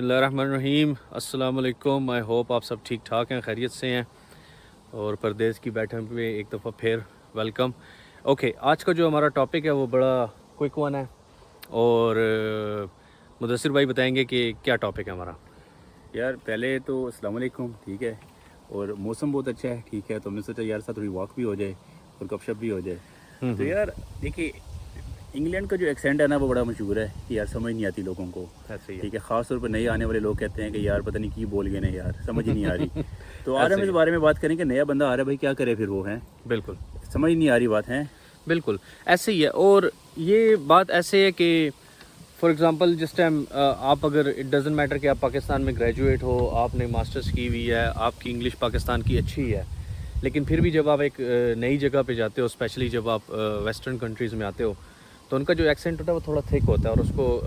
اللہ الرحمن الرحیم. السلام علیکم. آئی ہوپ آپ سب ٹھیک ٹھاک ہیں, خیریت سے ہیں, اور پردیس کی بیٹھک پہ ایک دفعہ پھر ویلکم. اوکے, آج کا جو ہمارا ٹاپک ہے وہ بڑا کوئک ون ہے, اور مدثر بھائی بتائیں گے کہ کیا ٹاپک ہے ہمارا. یار پہلے تو السلام علیکم. ٹھیک ہے, اور موسم بہت اچھا ہے. ٹھیک ہے, تو ہم نے سوچا یار ساتھ تھوڑی واک بھی ہو جائے اور گپ شپ بھی ہو جائے. تو یار دیکھیے, انگلینڈ کا جو ایکسینٹ ہے نا وہ بڑا مشہور ہے کہ یار سمجھ نہیں آتی لوگوں کو. ٹھیک ہے, خاص طور پر نئے آنے والے لوگ کہتے ہیں کہ یار پتہ نہیں کی بول گئے نا یار, سمجھ ہی نہیں آ رہی. تو آج ہم اس بارے میں بات کریں کہ نیا بندہ آ رہا ہے بھائی کیا کرے پھر وہ ہیں. بالکل سمجھ نہیں آ رہی بات ہے. بالکل ایسے ہی ہے, اور یہ بات ایسے ہے کہ فار ایگزامپل جس ٹائم آپ اگر اٹ ڈزنٹ میٹر کہ آپ پاکستان میں گریجویٹ ہو, آپ نے ماسٹرز کی ہوئی ہے, آپ کی انگلش پاکستان کی اچھی ہے, لیکن پھر بھی جب آپ ایک نئی جگہ پہ جاتے ہو, اسپیشلی جب آپ ویسٹرن کنٹریز میں آتے ہو, تو ان کا جو ایکسینٹ ہوتا ہے وہ تھوڑا تھک ہوتا ہے, اور اس کو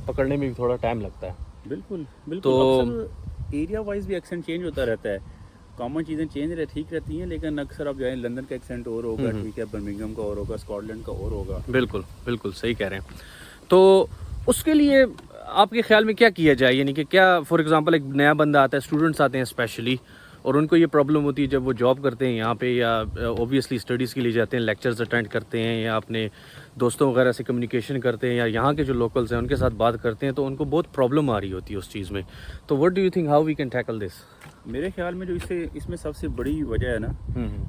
پکڑنے میں بھی تھوڑا ٹائم لگتا ہے. بالکل بالکل. تو اکثر ایریا وائز بھی ایکسینٹ چینج ہوتا رہتا ہے. کامن چیزیں چینج ٹھیک رہتی ہیں, لیکن اکثر آپ جائیں لندن کا ایکسینٹ اور ہوگا, ٹھیک ہے, برمنگھم کا اور ہوگا, اسکاٹ لینڈ کا اور ہوگا. بالکل بالکل صحیح کہہ رہے ہیں. تو اس کے لیے آپ کے خیال میں کیا کیا جائے, یعنی کہ کیا فار ایگزامپل ایک نیا بندہ آتا ہے, اسٹوڈنٹس آتے ہیں اسپیشلی, اور ان کو یہ پرابلم ہوتی ہے جب وہ جاب کرتے ہیں یہاں پہ, یا اوبویسلی اسٹڈیز کے لیے جاتے ہیں, لیکچرز اٹینڈ کرتے ہیں, یا اپنے دوستوں وغیرہ سے کمیونیکیشن کرتے ہیں, یا یہاں کے جو لوکلز ہیں ان کے ساتھ بات کرتے ہیں, تو ان کو بہت پرابلم آ رہی ہوتی ہے اس چیز میں. تو what do you think how we can tackle this? میرے خیال میں جو اس میں سب سے بڑی وجہ ہے نا,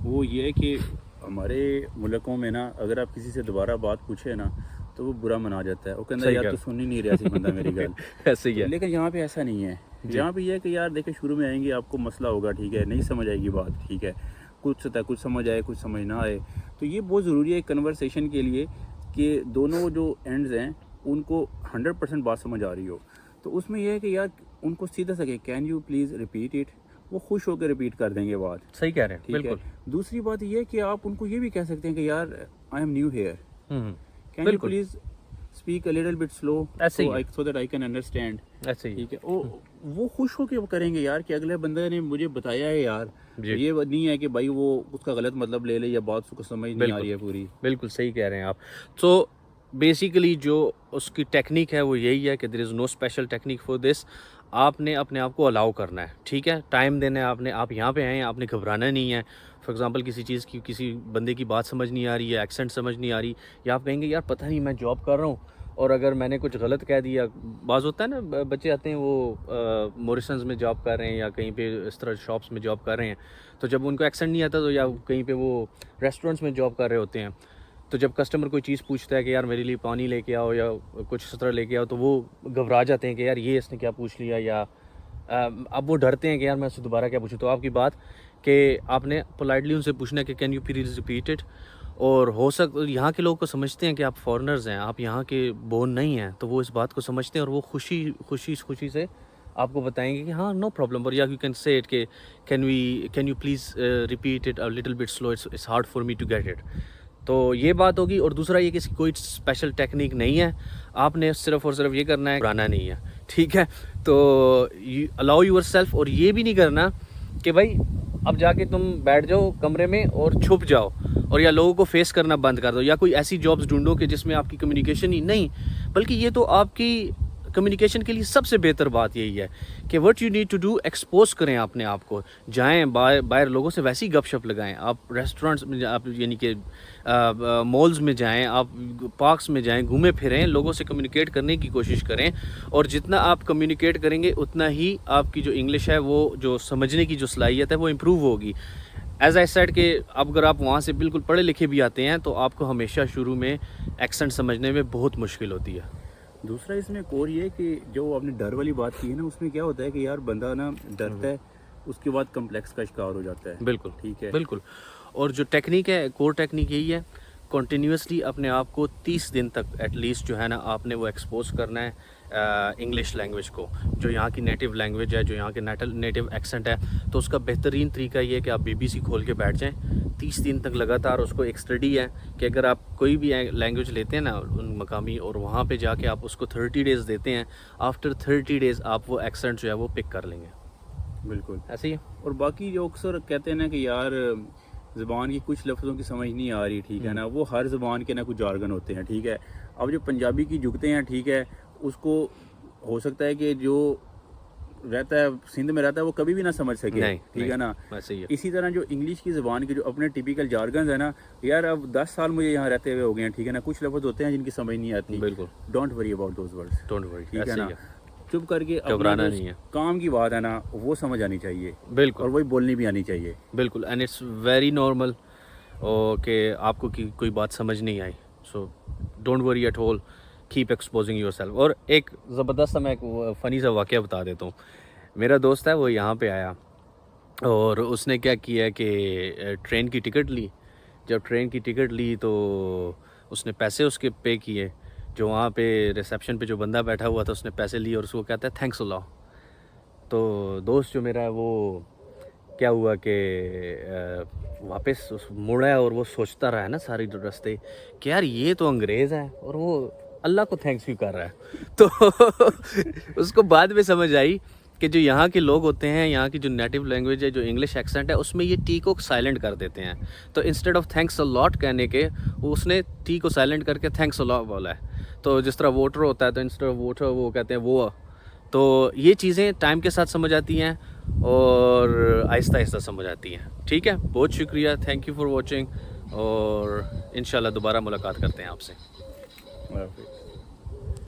وہ یہ ہے کہ ہمارے ملکوں میں نا اگر آپ کسی سے دوبارہ بات پوچھے نا تو وہ برا منا جاتا ہے. وہ کہتا ہے یار تو سن ہی نہیں رہا سی بندہ میری گل. ایسے ہی ہے. لیکن یہاں پہ ایسا نہیں ہے. یہاں پہ یہ ہے کہ یار دیکھیں شروع میں آئیں گے آپ کو مسئلہ ہوگا, ٹھیک ہے, نہیں سمجھ آئے گی بات, ٹھیک ہے, کچھ سمجھ آئے کچھ سمجھ نہ آئے. تو یہ بہت ضروری ہے کنورسیشن کے لیے کہ دونوں جو اینڈز ہیں ان کو 100% بات سمجھ آ رہی ہو. تو اس میں یہ ہے کہ یار ان کو سیدھا سا کہ can you please repeat it, وہ خوش ہو کے ریپیٹ کر دیں گے بات. صحیح کہہ رہے ہیں, ٹھیک ہے. دوسری بات یہ ہے کہ آپ ان کو یہ بھی کہہ سکتے ہیں کہ یار I am new here, can you please speak a little bit slow so that I can understand. ایسے ہی. ٹھیک ہے, وہ خوش ہو کے کریں گے یار کہ اگلے بندے نے مجھے بتایا ہے یار. یہ نہیں ہے کہ بھائی وہ اس کا غلط مطلب لے لے یا بات اس کو سمجھ نہیں آ رہی ہے پوری. بالکل صحیح کہہ رہے ہیں آپ. تو بیسیکلی جو اس کی ٹیکنیک ہے وہ یہی ہے کہ there is no special technique for this. آپ نے اپنے آپ کو الاؤ کرنا ہے, ٹھیک ہے, ٹائم دینا ہے آپ نے. آپ یہاں پہ آئے ہیں, آپ نے گھبرانا نہیں ہے. فار ایگزامپل کسی چیز کی, کسی بندے کی بات سمجھ نہیں آ رہی ہے, ایکسنٹ سمجھ نہیں آ رہی, یا آپ کہیں گے یار پتہ نہیں میں جاب کر رہا ہوں, اور اگر میں نے کچھ غلط کہہ دیا, بعض ہوتا ہے نا بچے آتے ہیں وہ موریسنز میں جاب کر رہے ہیں یا کہیں پہ اس طرح شاپس میں جاب کر رہے ہیں, تو جب ان کو ایکسنٹ نہیں آتا, تو یا کہیں پہ وہ ریسٹورنٹس میں جاب کر رہے ہوتے ہیں, تو جب کسٹمر کوئی چیز پوچھتا ہے کہ یار میرے لیے پانی لے کے آؤ یا کچھ اس طرح لے کے آؤ, تو وہ گھبرا جاتے ہیں کہ یار یہ اس نے کیا پوچھ لیا, یا اب وہ ڈرتے ہیں کہ یار میں اس سے دوبارہ کیا پوچھوں. تو آپ کی بات کہ آپ نے پولائٹلی ان سے پوچھنا ہے کہ can you please repeat it. اور ہو یہاں کے لوگ کو سمجھتے ہیں کہ آپ فارنرز ہیں, آپ یہاں کے بون نہیں ہیں, تو وہ اس بات کو سمجھتے ہیں, اور وہ خوشی سے آپ کو بتائیں گے کہ ہاں نو پرابلم. اور یا یو کین سے اٹ کہ can you please repeat it little bit slow, it's hard for me to get it. تو یہ بات ہوگی. اور دوسرا یہ کہ اس کی کوئی اسپیشل ٹیکنیک نہیں ہے, آپ نے صرف اور صرف یہ کرنا ہے, گھبرانا نہیں ہے, ٹھیک ہے. تو الاؤ یور سیلف, اور یہ بھی نہیں کرنا کہ بھائی اب جا کے تم بیٹھ جاؤ کمرے میں اور چھپ جاؤ, اور یا لوگوں کو فیس کرنا بند کر دو, یا کوئی ایسی جابس ڈھونڈو کہ جس میں آپ کی کمیونیکیشن ہی نہیں, بلکہ یہ تو آپ کی کمیونیکیشن کے لیے سب سے بہتر بات یہی ہے کہ what you need to do, expose کریں اپنے آپ کو, جائیں باہر لوگوں سے ویسی گپ شپ لگائیں. آپ ریسٹورنٹس میں, آپ یعنی کہ مالز میں جائیں, آپ پارکس میں جائیں, گھومے پھریں, لوگوں سے کمیونیکیٹ کرنے کی کوشش کریں, اور جتنا آپ کمیونیکیٹ کریں گے اتنا ہی آپ کی جو انگلش ہے, وہ جو سمجھنے کی جو صلاحیت ہے وہ امپروو ہوگی. ایز آئی سیڈ کہ اب اگر آپ وہاں سے بالکل پڑھے لکھے بھی آتے ہیں, تو آپ کو ہمیشہ شروع میں ایکسنٹ سمجھنے میں بہت مشکل ہوتی ہے. دوسرا اس میں ایک اور یہ کہ جو آپ نے ڈر والی بات کی ہے نا, اس میں کیا ہوتا ہے کہ یار بندہ نا ڈرتا ہے, اس کے بعد کمپلیکس کا شکار ہو جاتا ہے. بالکل ٹھیک ہے, بالکل. اور جو ٹیکنیک ہے, کور ٹیکنیک یہی ہے, کنٹینیوسلی اپنے آپ کو 30 دن تک ایٹ لیسٹ جو ہے نا آپ نے وہ ایکسپوز کرنا ہے انگلش لینگویج کو, جو یہاں کی نیٹیو لینگویج ہے, جو یہاں کے نیٹیو ایکسنٹ ہے. تو اس کا بہترین طریقہ یہ ہے کہ آپ BBC کھول کے بیٹھ جائیں 30 دن تک لگاتار. اس کو ایک اسٹڈی ہے کہ اگر آپ کوئی بھی لینگویج لیتے ہیں نا ان مقامی, اور وہاں پہ جا کے آپ اس کو 30 ڈیز دیتے ہیں, آفٹر 30 ڈیز آپ وہ ایکسنٹ جو ہے وہ پک کر لیں گے. بالکل ایسے ہی. اور باقی جو اکثر کہتے ہیں نا کہ یار زبان کی کچھ لفظوں کی سمجھ نہیں آ رہی, ٹھیک ہے نا, وہ ہر زبان کے نا کچھ جارگن ہوتے ہیں. ٹھیک ہے, اب جو پنجابی کی جھکتے ہیں, ٹھیک ہے, اس کو ہو سکتا ہے کہ جو رہتا ہے سندھ میں رہتا ہے وہ کبھی بھی نہ سمجھ سکے, نہیں, ٹھیک ہے نا. ویسے ہی ہے. اسی طرح جو انگلش کی زبان کے جو اپنے ٹیپیکل جارگنز ہیں نا یار, اب 10 سال مجھے یہاں رہتے ہوئے ہو گئے ہیں, ٹھیک ہے نا, کچھ لفظ ہوتے ہیں جن کی سمجھ نہیں آتی. بالکل, don't worry about those words, don't worry, ٹھیک ہے ایسے نا. ہی ہے, چپ کر کے گھبرانا اپنا نہیں ہے. کام کی بات ہے نا وہ سمجھ آنی چاہیے, اور بالکل وہی بولنی بھی آنی چاہیے. بالکل, اینڈ اٹس ویری نارمل کہ آپ کو کوئی بات سمجھ نہیں آئی. So don't worry at all, keep exposing yourself. اور ایک زبردست میں ایک فنی سا واقعہ بتا دیتا ہوں. میرا دوست ہے, وہ یہاں پہ آیا اور اس نے کیا کیا کہ ٹرین کی ٹکٹ لی. جب ٹرین کی ٹکٹ لی تو اس نے پیسے اس کے پے کیے. جو وہاں پہ ریسیپشن پہ جو بندہ بیٹھا ہوا تھا اس نے پیسے لیے اور اس کو کہتا ہے تھینکس اللہ. تو دوست جو میرا ہے وہ کیا ہوا کہ واپس مڑا ہے اور وہ سوچتا رہا ہے نا ساری راستے کہ یار یہ تو انگریز ہے اور وہ اللہ کو تھینکس بھی کر رہا ہے. تو اس کو بعد میں سمجھ آئی کہ جو یہاں کے لوگ ہوتے ہیں, یہاں کی جو نیٹو لینگویج ہے, جو انگلش ایکسنٹ ہے, اس میں یہ ٹی کو سائلنٹ کر دیتے ہیں. تو انسٹیڈ آف تھینکس اے لاٹ کہنے کے اس نے ٹی کو سائلنٹ کر کے تھینکس اے لاٹ بولا ہے. تو جس طرح ووٹر ہوتا ہے تو انسٹیڈ آف ووٹر وہ کہتے ہیں وہ. تو یہ چیزیں ٹائم کے ساتھ سمجھ آتی ہیں اور آہستہ آہستہ سمجھ آتی ہیں. ٹھیک ہے, بہت شکریہ, تھینک یو فار واچنگ, اور انشاءاللہ دوبارہ ملاقات کرتے ہیں آپ سے.